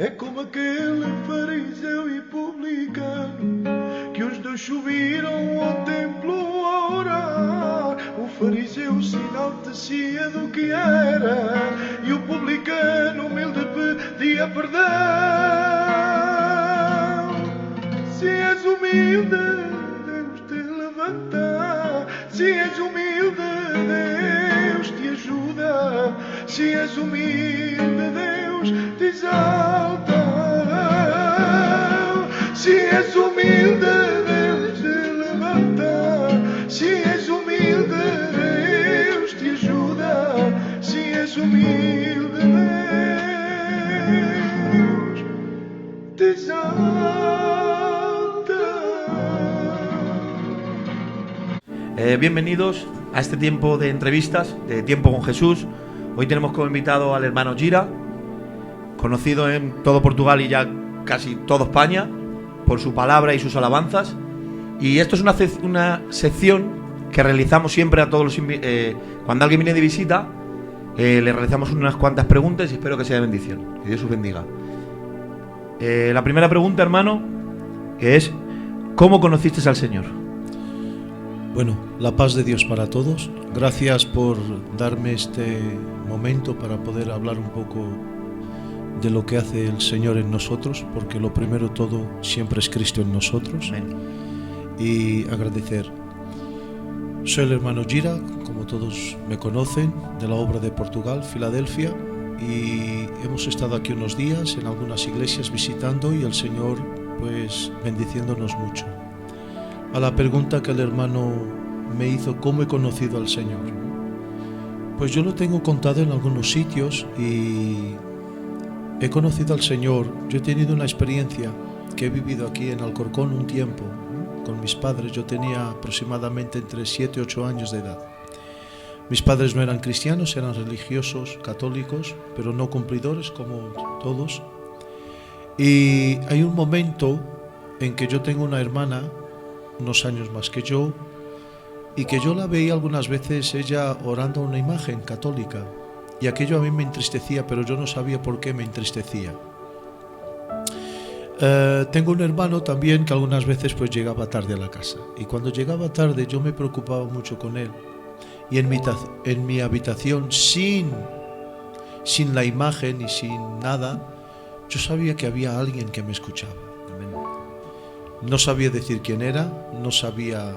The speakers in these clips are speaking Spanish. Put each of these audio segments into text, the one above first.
É como aquele fariseu e publicano, que os dois subiram ao templo a orar. O fariseu se enaltecia do que era, e o publicano humilde pedia perdão. Se és humilde, Deus te levanta. Se és humilde, Deus te ajuda. Se és humilde, Deus te exalta. Se és humilde, Deus te levanta. Se és humilde, Deus te ajuda. Se és humilde, Deus te exalta. Bienvenidos a este tiempo de entrevistas, de Tiempo con Jesús. Hoy tenemos como invitado al hermano Gira, conocido en todo Portugal y ya casi toda España por su palabra y sus alabanzas. Y esto es una sección que realizamos siempre a todos los cuando alguien viene de visita, le realizamos unas cuantas preguntas y espero que sea de bendición. Que Dios os bendiga. La primera pregunta, hermano, es ¿cómo conociste al Señor? Bueno, la paz de Dios para todos. Gracias por darme este momento para poder hablar un poco de lo que hace el Señor en nosotros, porque lo primero todo siempre es Cristo en nosotros. Amén. Y agradecer. Soy el hermano Gira, como todos me conocen, de la obra de Portugal, Filadelfia, y hemos estado aquí unos días en algunas iglesias visitando y el Señor pues bendiciéndonos mucho. A la pregunta que el hermano me hizo, ¿cómo he conocido al Señor? Pues yo lo tengo contado en algunos sitios y he conocido al Señor. Yo he tenido una experiencia que he vivido aquí en Alcorcón un tiempo con mis padres. Yo tenía aproximadamente entre 7 y 8 años de edad. Mis padres no eran cristianos, eran religiosos, católicos, pero no cumplidores como todos. Y hay un momento en que yo tengo una hermana, unos años más que yo, y que yo la veía algunas veces ella orando a una imagen católica, y aquello a mí me entristecía, pero yo no sabía por qué me entristecía. Tengo un hermano también que algunas veces pues llegaba tarde a la casa, y cuando llegaba tarde yo me preocupaba mucho con él, y en mi habitación sin la imagen y sin nada, yo sabía que había alguien que me escuchaba. No sabía decir quién era, no sabía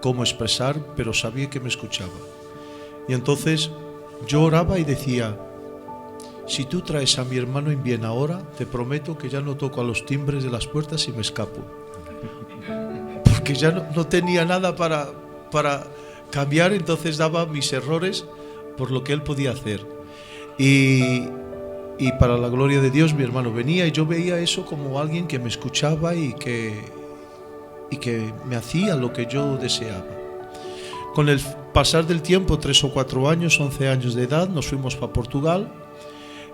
cómo expresar, pero sabía que me escuchaba. Y entonces yo oraba y decía, si tú traes a mi hermano en bien ahora, te prometo que ya no toco a los timbres de las puertas y me escapo. Porque ya no tenía nada para cambiar, entonces daba mis errores por lo que él podía hacer. Y para la gloria de Dios mi hermano venía y yo veía eso como alguien que me escuchaba y que me hacía lo que yo deseaba. Con el pasar del tiempo, 3 o 4 años, 11 años de edad, nos fuimos para Portugal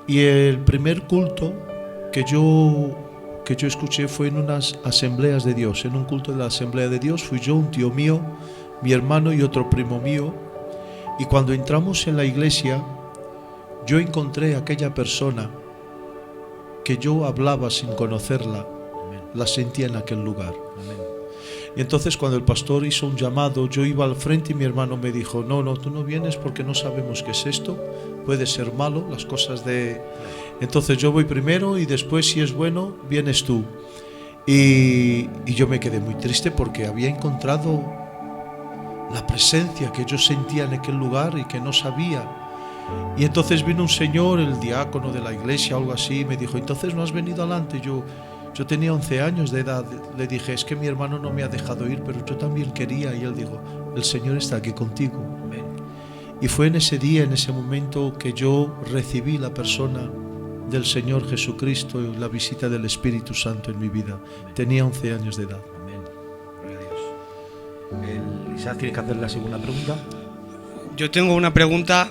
y el primer culto que yo escuché fue en unas asambleas de Dios. En un culto de la Asamblea de Dios fui yo, un tío mío, mi hermano y otro primo mío, y cuando entramos en la iglesia yo encontré a aquella persona que yo hablaba sin conocerla. Amén. La sentía en aquel lugar. Amén. Y entonces cuando el pastor hizo un llamado, yo iba al frente y mi hermano me dijo, no, tú no vienes porque no sabemos qué es esto, puede ser malo, las cosas de... Entonces yo voy primero y después si es bueno, vienes tú. Y yo me quedé muy triste porque había encontrado la presencia que yo sentía en aquel lugar y que no sabía. Y entonces vino un señor, el diácono de la iglesia o algo así, y me dijo, entonces no has venido adelante. Yo tenía 11 años de edad, le dije, es que mi hermano no me ha dejado ir, pero yo también quería. Y él dijo, el Señor está aquí contigo. Amén. Y fue en ese día, en ese momento, que yo recibí la persona del Señor Jesucristo y la visita del Espíritu Santo en mi vida. Amén. Tenía 11 años de edad. Amén. Gloria a Dios. Isaac, ¿tienes que hacer la segunda pregunta? Yo tengo una pregunta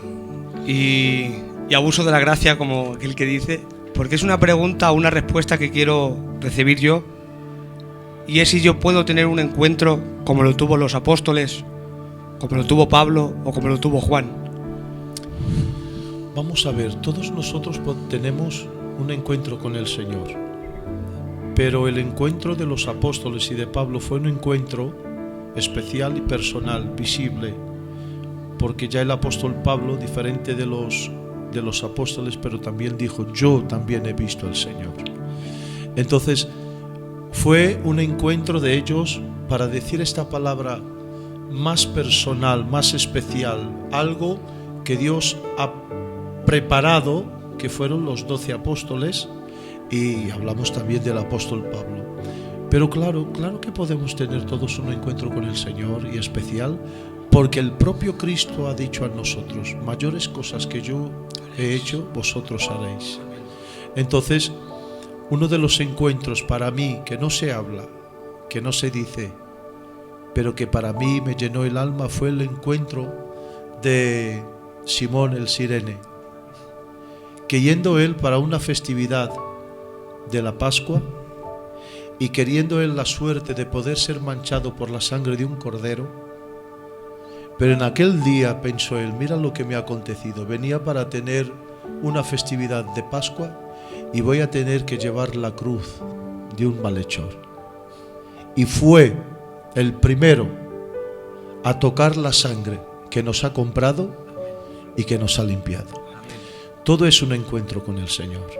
y abuso de la gracia, como aquel que dice, porque es una pregunta o una respuesta que quiero recibir yo, y es si yo puedo tener un encuentro como lo tuvo los apóstoles, como lo tuvo Pablo o como lo tuvo Juan. Vamos a ver, todos nosotros tenemos un encuentro con el Señor. Pero el encuentro de los apóstoles y de Pablo fue un encuentro especial y personal, visible, porque ya el apóstol Pablo, diferente de los apóstoles, pero también dijo: yo también he visto al Señor. Entonces fue un encuentro de ellos para decir esta palabra más personal, más especial, algo que Dios ha preparado, que fueron los 12 apóstoles, y hablamos también del apóstol Pablo. Pero claro que podemos tener todos un encuentro con el Señor, y especial, porque el propio Cristo ha dicho a nosotros: mayores cosas que yo he hecho, vosotros haréis. Entonces, uno de los encuentros para mí que no se habla, que no se dice, pero que para mí me llenó el alma, fue el encuentro de Simón el Cirene, que yendo él para una festividad de la Pascua y queriendo él la suerte de poder ser manchado por la sangre de un cordero, pero en aquel día pensó él: mira lo que me ha acontecido, venía para tener una festividad de Pascua y voy a tener que llevar la cruz de un malhechor. Y fue el primero a tocar la sangre que nos ha comprado y que nos ha limpiado. Todo es un encuentro con el Señor.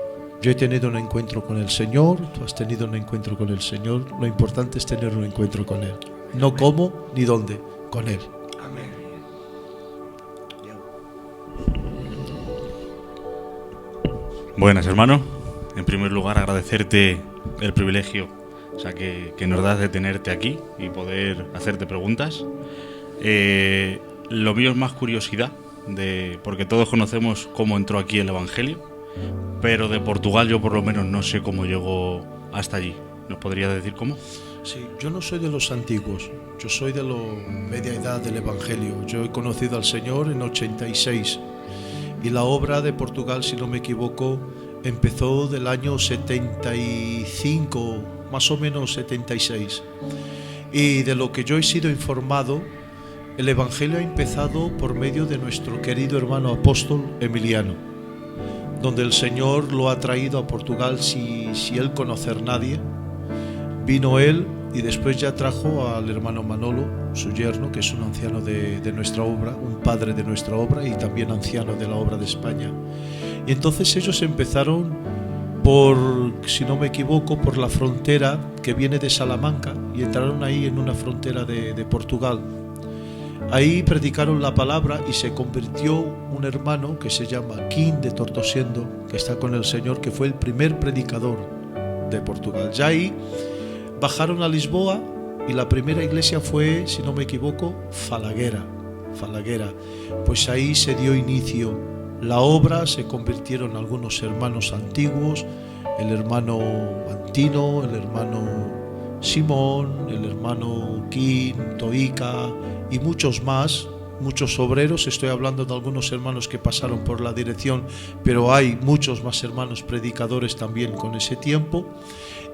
Yo he tenido un encuentro con el Señor, tú has tenido un encuentro con el Señor. Lo importante es tener un encuentro con Él. No cómo ni dónde, con Él. Buenas, hermano. En primer lugar, agradecerte el privilegio que nos das de tenerte aquí y poder hacerte preguntas. Lo mío es más curiosidad, porque todos conocemos cómo entró aquí el Evangelio, pero de Portugal yo por lo menos no sé cómo llegó hasta allí. ¿Nos podría decir cómo? Sí, yo no soy de los antiguos, yo soy de la media edad del Evangelio. Yo he conocido al Señor en 86 y la obra de Portugal, si no me equivoco, empezó del año 75, más o menos 76. Y de lo que yo he sido informado, el Evangelio ha empezado por medio de nuestro querido hermano apóstol Emiliano, donde el Señor lo ha traído a Portugal sin él conocer nadie. Vino él y después ya trajo al hermano Manolo, su yerno, que es un anciano de nuestra obra, un padre de nuestra obra y también anciano de la obra de España. Y entonces ellos empezaron por, si no me equivoco, por la frontera que viene de Salamanca, y entraron ahí en una frontera de Portugal. Ahí predicaron la palabra y se convirtió un hermano que se llama Kim de Tortosendo, que está con el Señor, que fue el primer predicador de Portugal. Ya ahí bajaron a Lisboa y la primera iglesia fue, si no me equivoco, Falaguera. Pues ahí se dio inicio la obra, se convirtieron algunos hermanos antiguos, el hermano Antino, el hermano Simón, el hermano Kim, Toica y muchos más, muchos obreros. Estoy hablando de algunos hermanos que pasaron por la dirección, pero hay muchos más hermanos predicadores también con ese tiempo.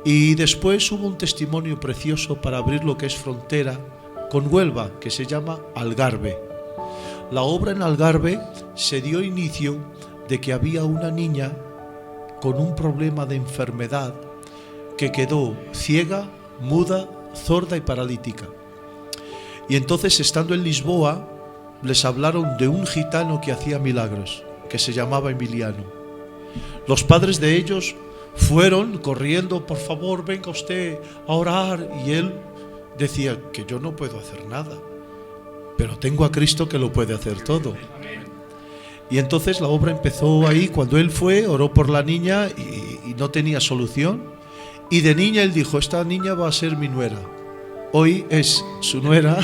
Y después hubo un testimonio precioso para abrir lo que es frontera con Huelva, que se llama Algarve. La obra en Algarve se dio inicio de que había una niña con un problema de enfermedad que quedó ciega, muda, sorda y paralítica. Y entonces, estando en Lisboa, les hablaron de un gitano que hacía milagros, que se llamaba Emiliano. Los padres de ellos fueron corriendo: por favor, venga usted a orar. Y él decía: que yo no puedo hacer nada, pero tengo a Cristo que lo puede hacer todo. Y entonces la obra empezó ahí. Cuando él fue, oró por la niña y no tenía solución. Y de niña él dijo: esta niña va a ser mi nuera. Hoy es su nuera,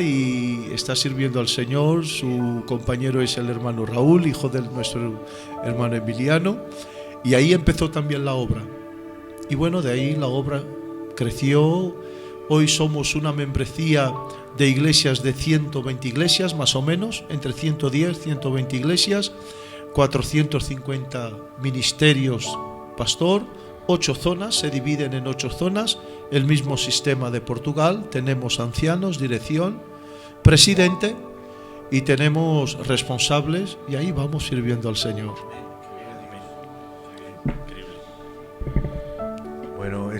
y está sirviendo al Señor. Su compañero es el hermano Raúl, hijo de nuestro hermano Emiliano. Y ahí empezó también la obra. Y bueno, de ahí la obra creció. Hoy somos una membresía de iglesias de 120 iglesias, más o menos, entre 110 y 120 iglesias, 450 ministerios pastor, 8 zonas, se dividen en 8 zonas, el mismo sistema de Portugal. Tenemos ancianos, dirección, presidente y tenemos responsables, y ahí vamos sirviendo al Señor.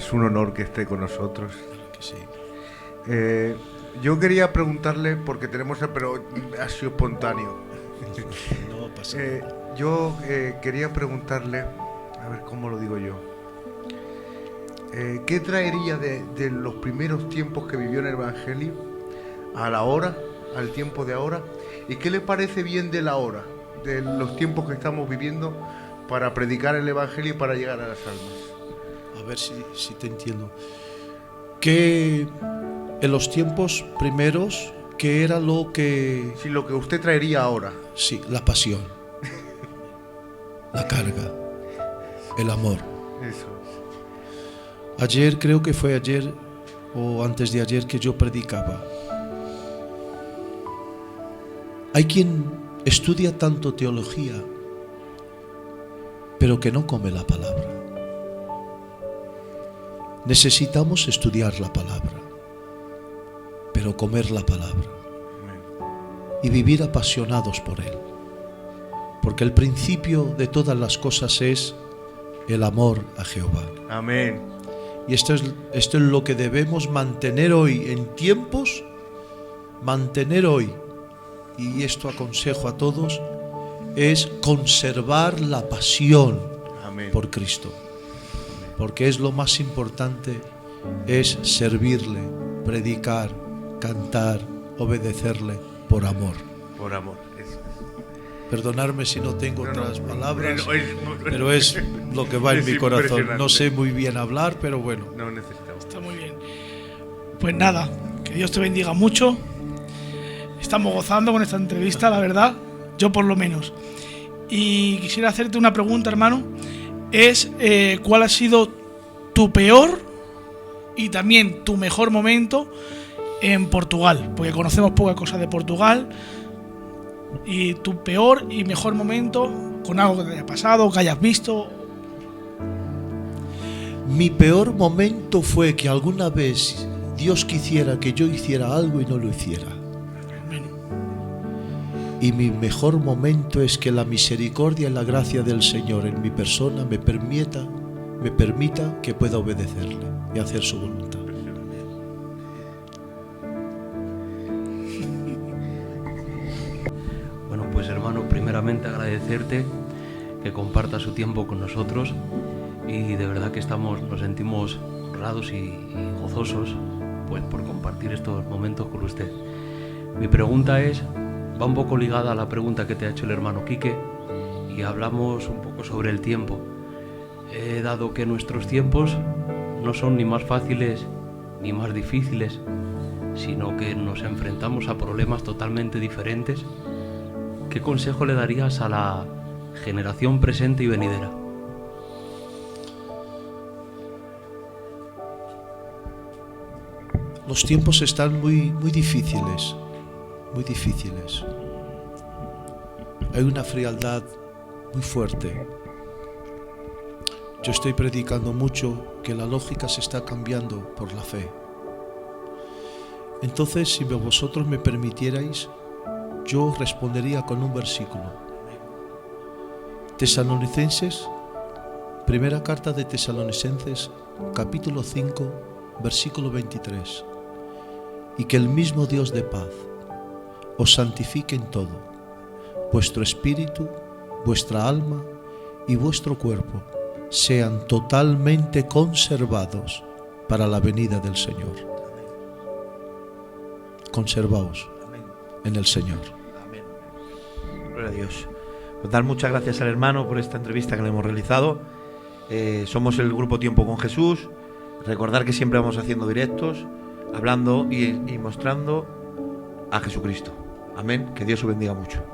es un honor que esté con nosotros. Que sí. Yo quería preguntarle, porque tenemos, pero ha sido espontáneo. No pasa nada. Yo quería preguntarle, a ver cómo lo digo yo, ¿qué traería de los primeros tiempos que vivió en el Evangelio a la hora, al tiempo de ahora? ¿Y qué le parece bien de la hora, de los tiempos que estamos viviendo para predicar el Evangelio y para llegar a las almas? A ver si te entiendo. Que en los tiempos primeros, ¿qué era lo que...? Sí, lo que usted traería ahora. Sí, la pasión, la carga, el amor. Eso es. Ayer, creo que fue ayer o antes de ayer que yo predicaba. Hay quien estudia tanto teología, pero que no come la palabra. Necesitamos estudiar la palabra, pero comer la palabra y vivir apasionados por él. Porque el principio de todas las cosas es el amor a Jehová. Amén. Y esto es lo que debemos mantener hoy en tiempos, mantener hoy, y esto aconsejo a todos, es conservar la pasión Amén. por Cristo. Porque es lo más importante, es servirle, predicar, cantar, obedecerle por amor. Por amor. Eso es. Perdonarme si no tengo No, otras no, palabras, no, pero es lo que va en es mi corazón. impresionante. No sé muy bien hablar, pero bueno. No necesitamos. Está muy bien. Pues nada, que Dios te bendiga mucho. Estamos gozando con esta entrevista, la verdad. Yo por lo menos. Y quisiera hacerte una pregunta, hermano. Es ¿cuál ha sido tu peor y también tu mejor momento en Portugal? Porque conocemos poca cosa de Portugal. Y tu peor y mejor momento con algo que te haya pasado, que hayas visto. Mi peor momento fue que alguna vez Dios quisiera que yo hiciera algo y no lo hiciera. Bueno, Y mi mejor momento es que la misericordia y la gracia del Señor en mi persona me permita que pueda obedecerle y hacer su voluntad. Bueno, pues hermano, primeramente agradecerte que comparta su tiempo con nosotros y de verdad que nos sentimos honrados y gozosos pues por compartir estos momentos con usted. Mi pregunta va un poco ligada a la pregunta que te ha hecho el hermano Quique y hablamos un poco sobre el tiempo. Dado que nuestros tiempos no son ni más fáciles ni más difíciles, sino que nos enfrentamos a problemas totalmente diferentes, ¿qué consejo le darías a la generación presente y venidera? Los tiempos están muy difíciles, muy difíciles. Hay una frialdad muy fuerte. Yo estoy predicando mucho que la lógica se está cambiando por la fe. Entonces, si vosotros me permitierais, yo respondería con un versículo. Tesalonicenses, primera carta de Tesalonicenses, capítulo 5, versículo 23. Y que el mismo Dios de paz os santifique en todo, vuestro espíritu, vuestra alma y vuestro cuerpo sean totalmente conservados para la venida del Señor. Conservaos en el Señor. Amén. Gloria a Dios. Pues dar muchas gracias al hermano por esta entrevista que le hemos realizado. Somos el grupo Tiempo con Jesús. Recordar que siempre vamos haciendo directos, hablando y mostrando a Jesucristo. Amén. Que Dios os bendiga mucho.